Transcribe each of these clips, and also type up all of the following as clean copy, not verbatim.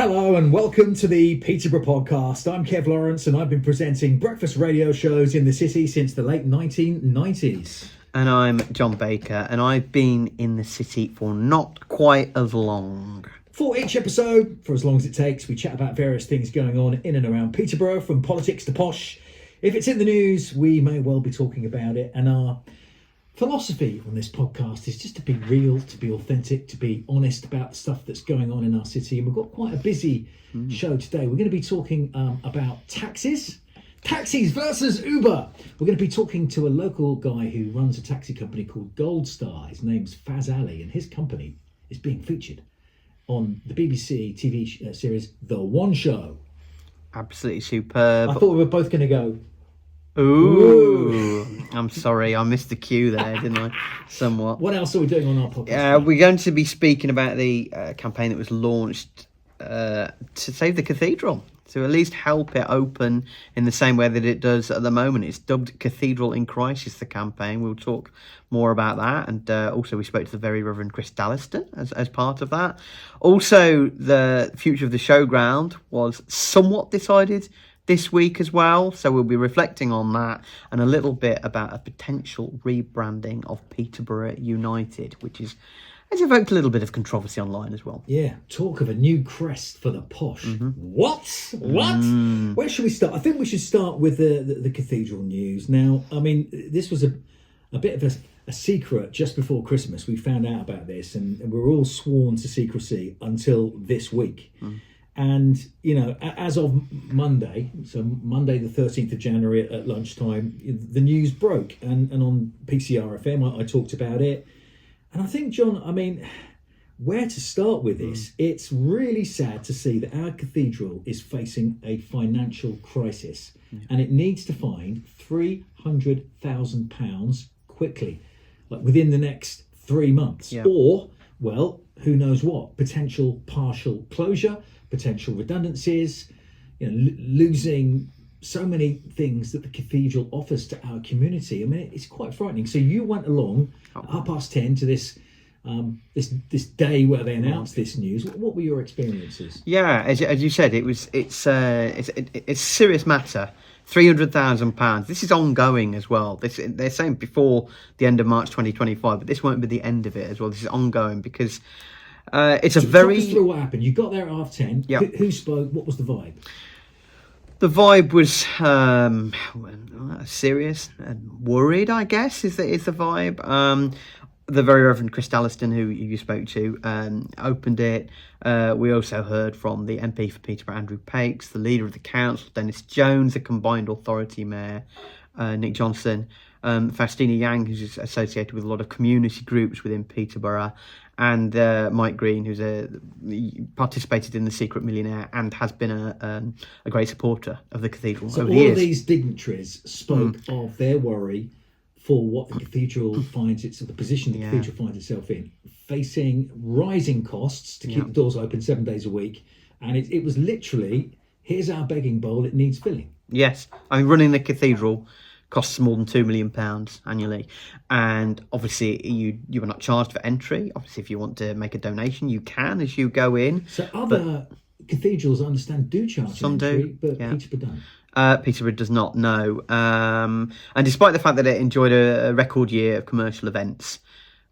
Hello and welcome to the Peterborough podcast. I'm Kev Lawrence and I've been presenting breakfast radio shows in the city since the late 1990s. And I'm John Baker and I've been in the city for not quite as long. For each episode, for as long as it takes, we chat about various things going on in and around Peterborough, from politics to posh. If it's in the news, we may well be talking about it. And our philosophy on this podcast is just to be real, to be authentic, to be honest about the stuff that's going on in our city. And we've got quite a busy show today. We're going to be talking about taxis versus Uber. We're going to be talking to a local guy who runs a taxi company called Gold Star. His name's Faz Ali, and his company is being featured on the BBC TV series The One Show. Absolutely superb. I thought we were both going to go, Ooh. I'm sorry, I missed the cue there, didn't I? Somewhat. What else are we doing on our podcast? We're going to be speaking about the campaign that was launched to save the cathedral, to at least help it open in the same way that it does at the moment. It's dubbed Cathedral in Crisis, the campaign. We'll talk more about that. And also we spoke to the very Reverend Chris Dallaston as part of that. Also, the future of the Showground was somewhat decided this week as well, so we'll be reflecting on that and a little bit about a potential rebranding of Peterborough United, which has evoked a little bit of controversy online as well. Yeah, talk of a new crest for the posh. What? Where should we start? I think we should start with the cathedral news. Now, I mean, this was a bit of a secret just before Christmas. We found out about this and we were all sworn to secrecy until this week. And, you know, as of Monday, so Monday the 13th of January at lunchtime, the news broke. And on PCR FM, I talked about it. And I think, John, I mean, where to start with this? It's really sad to see that our cathedral is facing a financial crisis. And it needs to find £300,000 quickly, like within the next 3 months. Yeah. Or, well, who knows what? Potential partial closure, potential redundancies, you know, losing so many things that the cathedral offers to our community. I mean, it's quite frightening. So you went along at 10:30 to this day where they announced this news. What were your experiences? Yeah, as you said, it's a serious matter. £300,000. This is ongoing as well. They're saying before the end of March 2025, but this won't be the end of it as well. This is ongoing because it's a very. Talk us through what happened. You got there at 10:30. Yep. Who spoke? What was the vibe? The vibe was serious and worried, I guess, is the vibe. The very Reverend Chris Dallaston, who you spoke to, opened it. We also heard from the MP for Peterborough, Andrew Pakes, the leader of the council, Dennis Jones, the Combined Authority Mayor, Nick Johnson, Faustina Yang, who's associated with a lot of community groups within Peterborough, and Mike Green, who's participated in the Secret Millionaire and has been a great supporter of the cathedral so over all the years. of these dignitaries spoke of their worry for what the cathedral finds the position the cathedral finds itself in, facing rising costs to keep the doors open 7 days a week. And it was literally, here's our begging bowl, it needs filling. Yes, I mean, running the cathedral costs more than £2 million annually, and obviously you are not charged for entry. Obviously, if you want to make a donation, you can as you go in. So other cathedrals, I understand, do charge Some entry, do, but yeah. Peterborough don't. Peterborough does not know, and despite the fact that it enjoyed a record year of commercial events,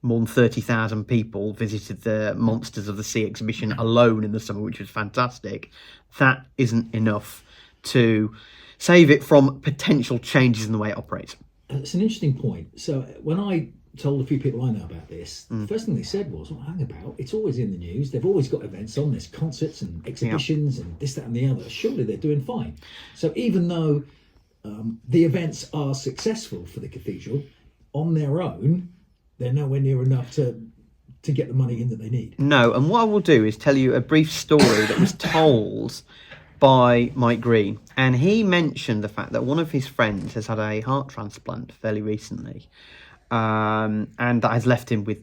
more than 30,000 people visited the Monsters of the Sea exhibition alone in the summer, which was fantastic. That isn't enough to save it from potential changes in the way it operates. It's an interesting point. So when I told a few people I know about this, the first thing they said was, well, hang about, it's always in the news. They've always got events on this, concerts and exhibitions and this, that and the other. Surely they're doing fine. So even though the events are successful for the cathedral, on their own, they're nowhere near enough to get the money in that they need. No, and what I will do is tell you a brief story that was told by Mike Green, and he mentioned the fact that one of his friends has had a heart transplant fairly recently, and that has left him with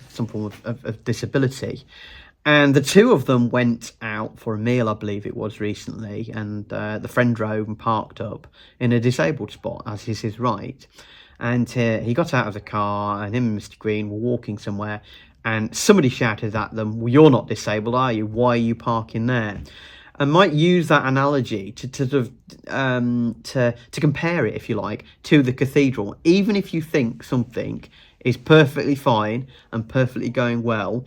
some form of disability. And the two of them went out for a meal, I believe it was recently, and the friend drove and parked up in a disabled spot, as is his right. And he got out of the car, and him and Mr. Green were walking somewhere, and somebody shouted at them, "Well, you're not disabled, are you? Why are you parking there?" And might use that analogy to sort of to compare it, if you like, to the cathedral. Even if you think something is perfectly fine and perfectly going well,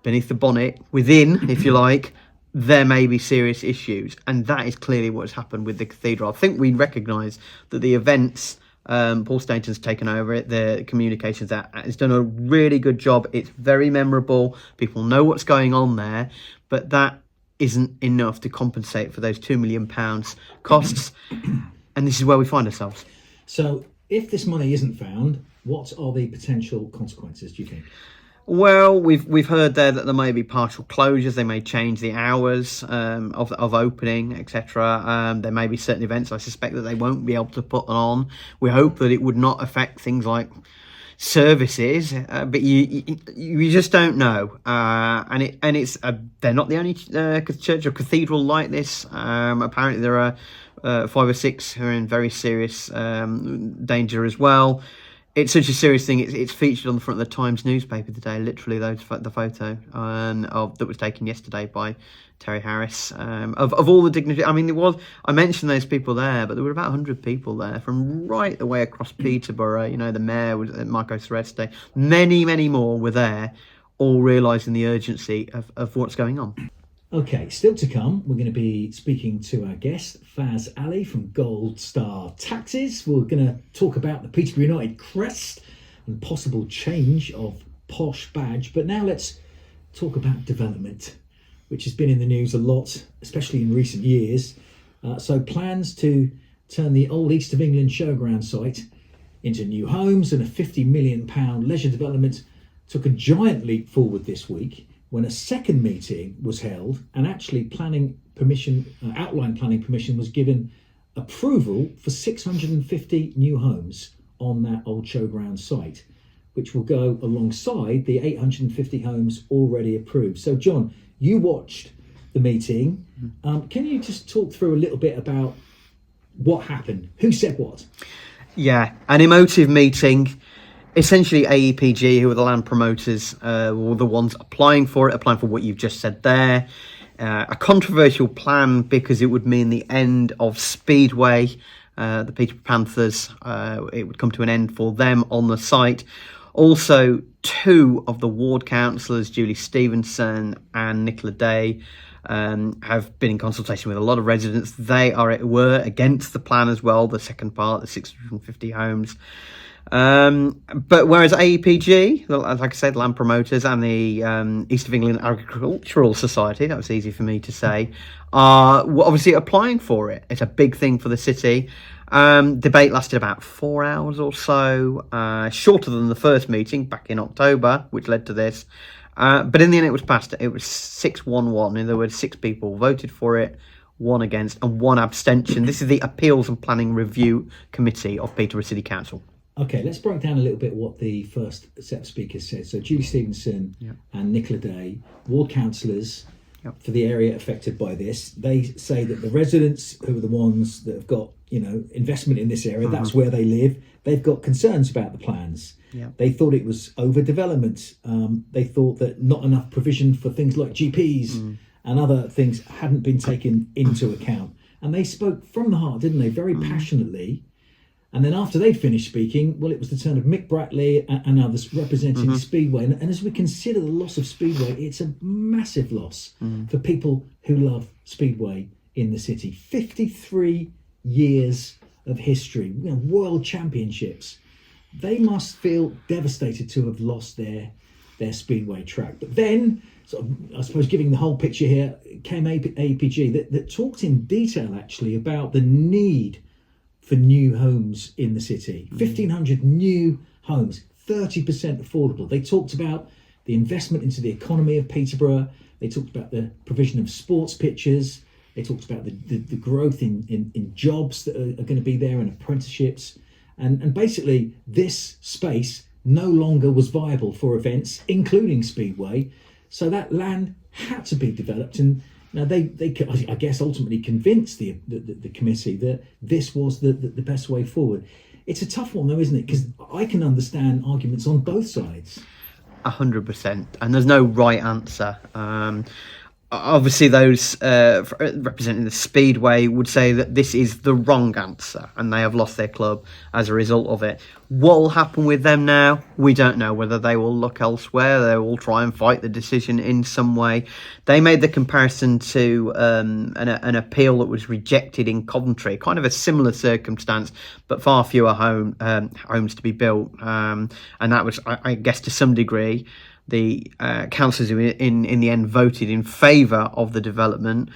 beneath the bonnet, within, if you like, there may be serious issues, and that is clearly what's happened with the cathedral. I think we recognise that the events, Paul Stainton's taken over it, the communications has done a really good job. It's very memorable. People know what's going on there, but that isn't enough to compensate for those £2 million costs, and this is where we find ourselves. So if this money isn't found, what are the potential consequences, do you think? Well, we've heard there that there may be partial closures. They may change the hours of opening, etc. There may be certain events I suspect that they won't be able to put on. We hope that it would not affect things like services, but you just don't know. And it's they're not the only church or cathedral like this. Apparently there are 5 or 6 who are in very serious danger as well. It's such a serious thing. It's featured on the front of the Times newspaper today. Literally, the photo that was taken yesterday by Terry Harris of all the dignitaries. I mean, I mentioned those people there, but there were about 100 people there from right the way across Peterborough. You know, the mayor was Marco Sereste. Many more were there, all realising the urgency of what's going on. Okay, still to come, we're going to be speaking to our guest, Faz Ali from Gold Star Taxis. We're going to talk about the Peterborough United crest and possible change of posh badge. But now let's talk about development, which has been in the news a lot, especially in recent years. So plans to turn the old East of England Showground site into new homes and a £50 million leisure development took a giant leap forward this week, when a second meeting was held and actually outline planning permission was given approval for 650 new homes on that old Showground site, which will go alongside the 850 homes already approved. So, John, you watched the meeting. Can you just talk through a little bit about what happened? Who said what? Yeah, an emotive meeting. Essentially, AEPG, who are the land promoters, were the ones applying for what you've just said there. A controversial plan because it would mean the end of Speedway, the Peterborough Panthers. It would come to an end for them on the site. Also, 2 of the ward councillors, Julie Stevenson and Nicola Day, have been in consultation with a lot of residents. They were against the plan as well, the second part, the 650 homes. But whereas AEPG, like I said, land promoters, and the East of England Agricultural Society, that was easy for me to say, are obviously applying for it. It's a big thing for the city. Debate lasted about 4 hours or so, shorter than the first meeting back in October, which led to this. But in the end, it was passed. It was 6-1-1. In other words, 6 people voted for it, 1 against, and 1 abstention. This is the Appeals and Planning Review Committee of Peterborough City Council. Okay, let's break down a little bit what the first set of speakers said. So Julie Stevenson and Nicola Day, ward councillors for the area affected by this. They say that the residents, who are the ones that have got, investment in this area, that's where they live, they've got concerns about the plans. They thought it was overdevelopment. They thought that not enough provision for things like GPs and other things hadn't been taken into account. And they spoke from the heart, didn't they? Very passionately. And then after they finished speaking, well, it was the turn of Mick Bratley and others representing Speedway. And as we consider the loss of Speedway, it's a massive loss for people who love Speedway in the city. 53 years of history, world championships. They must feel devastated to have lost their Speedway track. But then, sort of, I suppose, giving the whole picture here, came APG that talked in detail, actually, about the need for new homes in the city. 1,500 new homes, 30% affordable. They talked about the investment into the economy of Peterborough. They talked about the provision of sports pitches. They talked about the growth in jobs that are going to be there and apprenticeships. And basically, this space no longer was viable for events, including Speedway. So that land had to be developed. And now they I guess, ultimately convinced the committee that this was the best way forward. It's a tough one, though, isn't it? Because I can understand arguments on both sides. 100%, and there's no right answer. Obviously, those representing the Speedway would say that this is the wrong answer, and they have lost their club as a result of it. What will happen with them now? We don't know. Whether they will look elsewhere, they will try and fight the decision in some way. They made the comparison to an appeal that was rejected in Coventry, kind of a similar circumstance, but far fewer homes to be built, and that was, I guess, to some degree, the councillors who in the end voted in favour of the development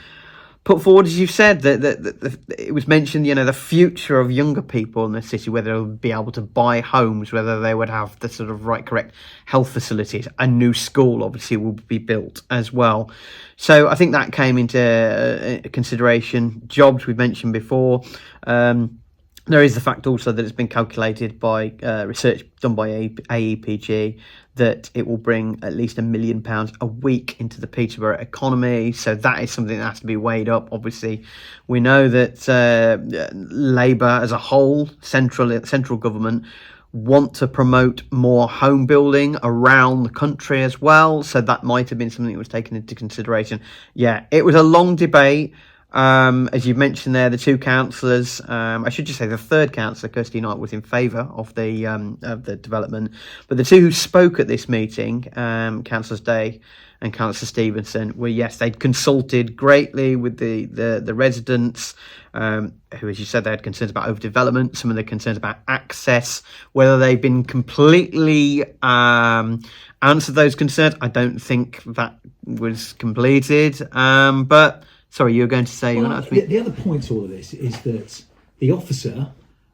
put forward, as you've said, that it was mentioned, the future of younger people in the city, whether they would be able to buy homes, whether they would have the sort of correct health facilities. A new school obviously will be built as well. So I think that came into consideration. Jobs, we've mentioned before. There is the fact also that it's been calculated by research done by AEPG that it will bring at least £1 million a week into the Peterborough economy. So that is something that has to be weighed up. Obviously, we know that Labour as a whole, central government, want to promote more home building around the country as well. So that might have been something that was taken into consideration. Yeah, it was a long debate. As you mentioned there, the two councillors, I should just say the third councillor, Kirsty Knight, was in favour of the development. But the two who spoke at this meeting, Councillors Day and Councillor Stevenson, were, yes, they'd consulted greatly with the residents, who, as you said, they had concerns about overdevelopment, some of the concerns about access. Whether they've been completely answered those concerns, I don't think that was completed. But sorry, you were going to say... Well, the other point to all of this is that the officer,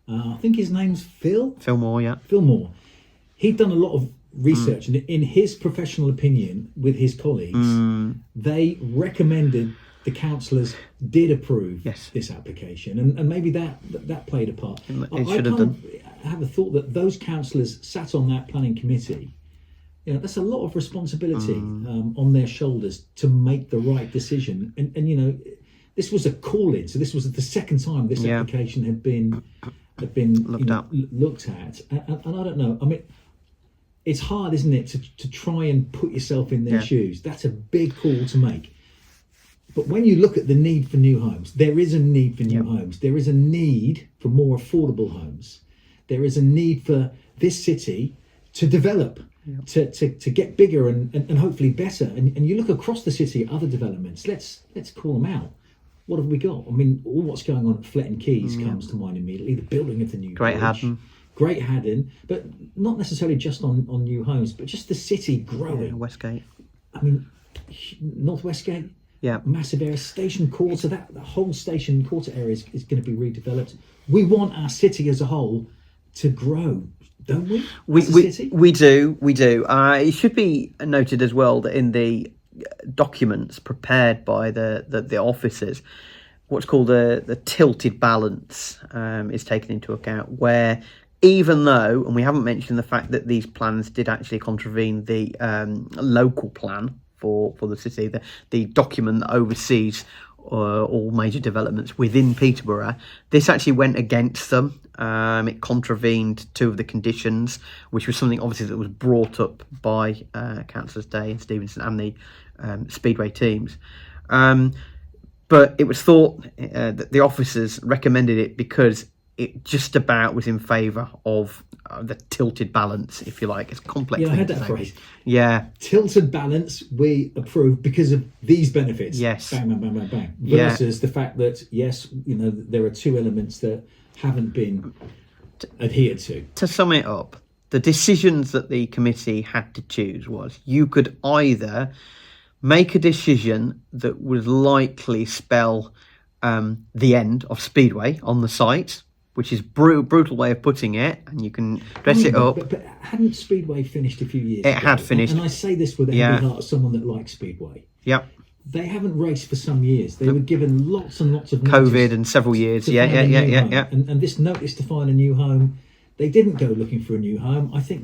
I think his name's Phil Moore, yeah. Phil Moore. He'd done a lot of research, and in his professional opinion with his colleagues, they recommended the councillors did approve this application, and maybe that played a part. It should have done. I have a thought that those councillors sat on that planning committee. That's a lot of responsibility on their shoulders to make the right decision. And this was a call-in, so this was the second time this application had been looked at. And I don't know. I mean, it's hard, isn't it, to try and put yourself in their shoes. That's a big call to make. But when you look at the need for new homes, there is a need for new homes. There is a need for more affordable homes. There is a need for this city to develop. To get bigger and hopefully better, and you look across the city at other developments. Let's call them out. What have we got? I mean, all what's going on at Fletton Quays comes to mind immediately. The building of the new Great Haddon, but not necessarily just on new homes, but just the city growing. Westgate. I mean, North Westgate. Massive area, Station Quarter. The whole Station Quarter area is going to be redeveloped. We want our city as a whole to grow. Don't we? We do. It should be noted as well that in the documents prepared by the officers, what's called the tilted balance is taken into account, where even though, and we haven't mentioned the fact that these plans did actually contravene the local plan for the city, the document that oversees all major developments within Peterborough, this actually went against them. It contravened two of the conditions, which was something obviously that was brought up by Councillors Day and Stevenson and the Speedway teams. But it was thought that the officers recommended it because it just about was in favour of the tilted balance, if you like. It's complex. Yeah, I had that phrase. Yeah. Tilted balance, we approve because of these benefits. Yes. Bang, bang, bang, bang, bang. Versus the fact that, yes, there are two elements that haven't been adhered to. To sum it up, the decisions that the committee had to choose was you could either make a decision that would likely spell the end of Speedway on the site, which is brutal way of putting it, and you can dress it up. But hadn't Speedway finished a few years ago? It had finished. And I say this with a heavy heart as someone that likes Speedway. Yep. They haven't raced for some years. They were given lots and lots of COVID and several years. Yeah. And this notice to find a new home, they didn't go looking for a new home. I think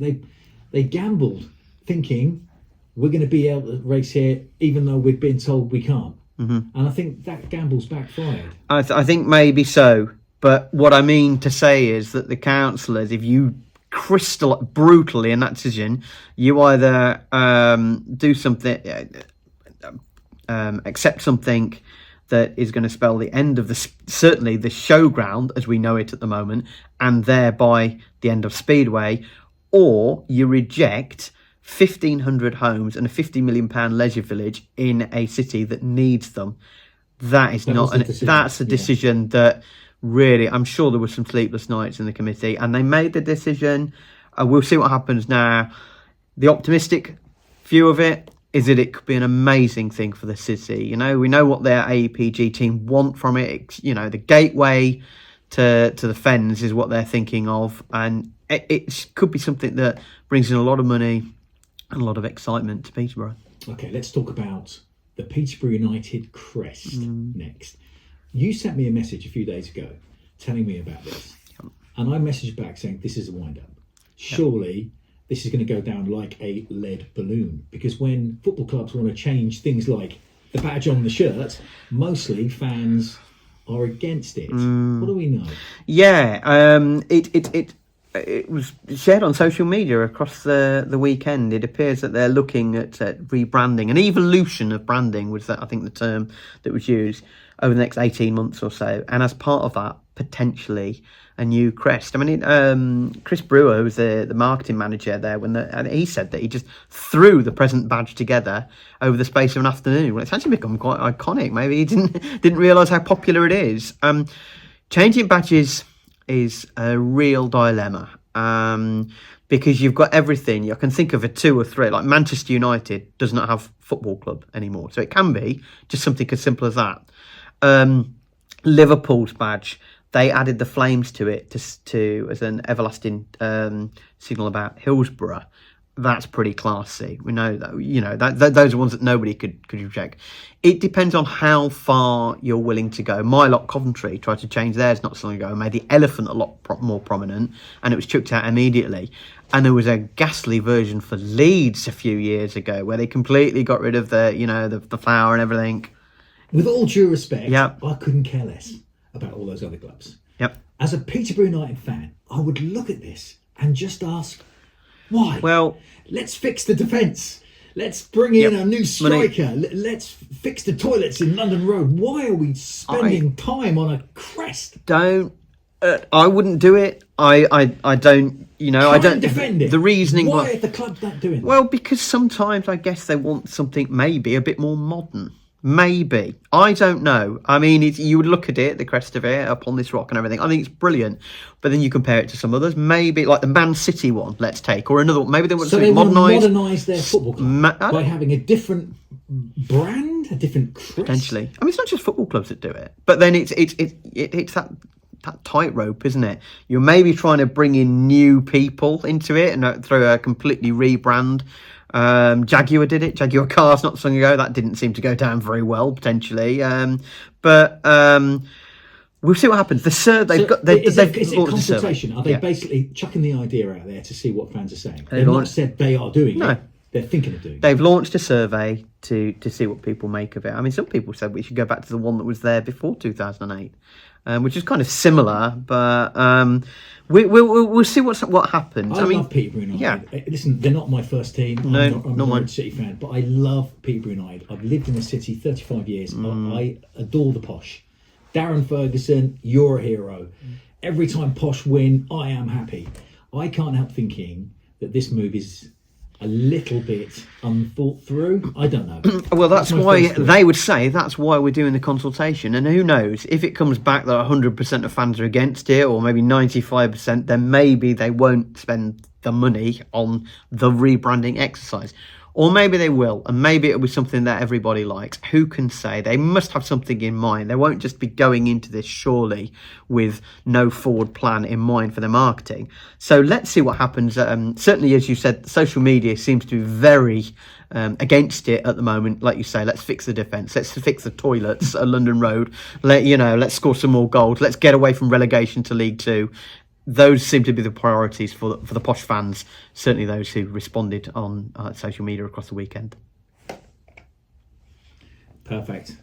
they gambled, thinking we're going to be able to race here, even though we've been told we can't. Mm-hmm. And I think that gamble's backfired. I think maybe so. But what I mean to say is that the councillors, if you crystal brutally in that decision. You either do something, accept something that is going to spell the end of certainly the Showground as we know it at the moment, and thereby the end of Speedway, or you reject 1,500 homes and a £50 million leisure village in a city that needs them. That's a decision that really, I'm sure there were some sleepless nights in the committee, and they made the decision. We'll see what happens now. The optimistic view of it is that it could be an amazing thing for the city. You know, we know what their AEPG team want from it. You know, the gateway to the Fens is what they're thinking of, and it could be something that brings in a lot of money and a lot of excitement to Peterborough. Okay, let's talk about the Peterborough United crest next. You sent me a message a few days ago telling me about this, and I messaged back saying this is a wind-up. Surely this is going to go down like a lead balloon, because when football clubs want to change things like the badge on the shirt, mostly fans are against it. What do we know? Yeah, it was shared on social media across the weekend. It appears that they're looking at rebranding, an evolution of branding was I think the term that was used, over the next 18 months or so, and as part of that, potentially a new crest. I mean, Chris Brewer, who was the marketing manager there, and he said that he just threw the present badge together over the space of an afternoon. Well, it's actually become quite iconic. Maybe he didn't realise how popular it is. Changing badges is a real dilemma, because you've got everything. I can think of a 2 or 3, like Manchester United does not have football club anymore, so it can be just something as simple as that. Liverpool's badge, they added the flames to it to as an everlasting signal about Hillsborough. That's pretty classy. We know that, you know, those are ones that nobody could reject. It depends on how far you're willing to go. My lot, Coventry, tried to change theirs not so long ago and made the elephant a lot more prominent, and it was chucked out immediately. And there was a ghastly version for Leeds a few years ago where they completely got rid of the flower and everything. With all due respect, I couldn't care less about all those other clubs. As a Peterborough United fan, I would look at this and just ask, why? Well, let's fix the defence. Let's bring in a new striker. Let's fix the toilets in London Road. Why are we spending time on a crest? I wouldn't do it. I don't. You know, I don't defend it. The reasoning. Why are the clubs not doing that? Well, because sometimes I guess they want something maybe a bit more modern. Maybe. I don't know. I mean, you would look at it, the crest of it, up on this rock and everything. I think it's brilliant. But then you compare it to some others. Maybe like the Man City one, let's take, or another one. Maybe they want to modernise their football club by having a different brand, a different crest. Potentially. I mean, it's not just football clubs that do it. But then it's that tightrope, isn't it? You're maybe trying to bring in new people into it and throw a completely rebrand. Jaguar did it. Jaguar cars not so long ago. That didn't seem to go down very well, potentially. But we'll see what happens. Is it consultation? Are they basically chucking the idea out there to see what fans are saying? They've not said they are doing it. They're thinking of doing it. They've launched a survey to see what people make of it. I mean, some people said we should go back to the one that was there before 2008. Which is kind of similar, but we'll see what happens. I love Peterborough United. Listen, they're not my first team. I'm not a City fan, but I love Peterborough United. I've lived in the city 35 years. I adore the Posh. Darren Ferguson, you're a hero. Every time Posh win, I am happy. I can't help thinking that this move is a little bit unthought through. I don't know. Well, that's why they would say that's why we're doing the consultation. And who knows, if it comes back that 100% of fans are against it, or maybe 95%, then maybe they won't spend the money on the rebranding exercise. Or maybe they will, and maybe it'll be something that everybody likes. Who can say? They must have something in mind. They won't just be going into this, surely, with no forward plan in mind for their marketing. So let's see what happens. Certainly, as you said, social media seems to be very against it at the moment. Like you say, let's fix the defence. Let's fix the toilets at London Road. Let's score some more goals. Let's get away from relegation to League Two. Those seem to be the priorities for the Posh fans, certainly those who responded on social media across the weekend. Perfect.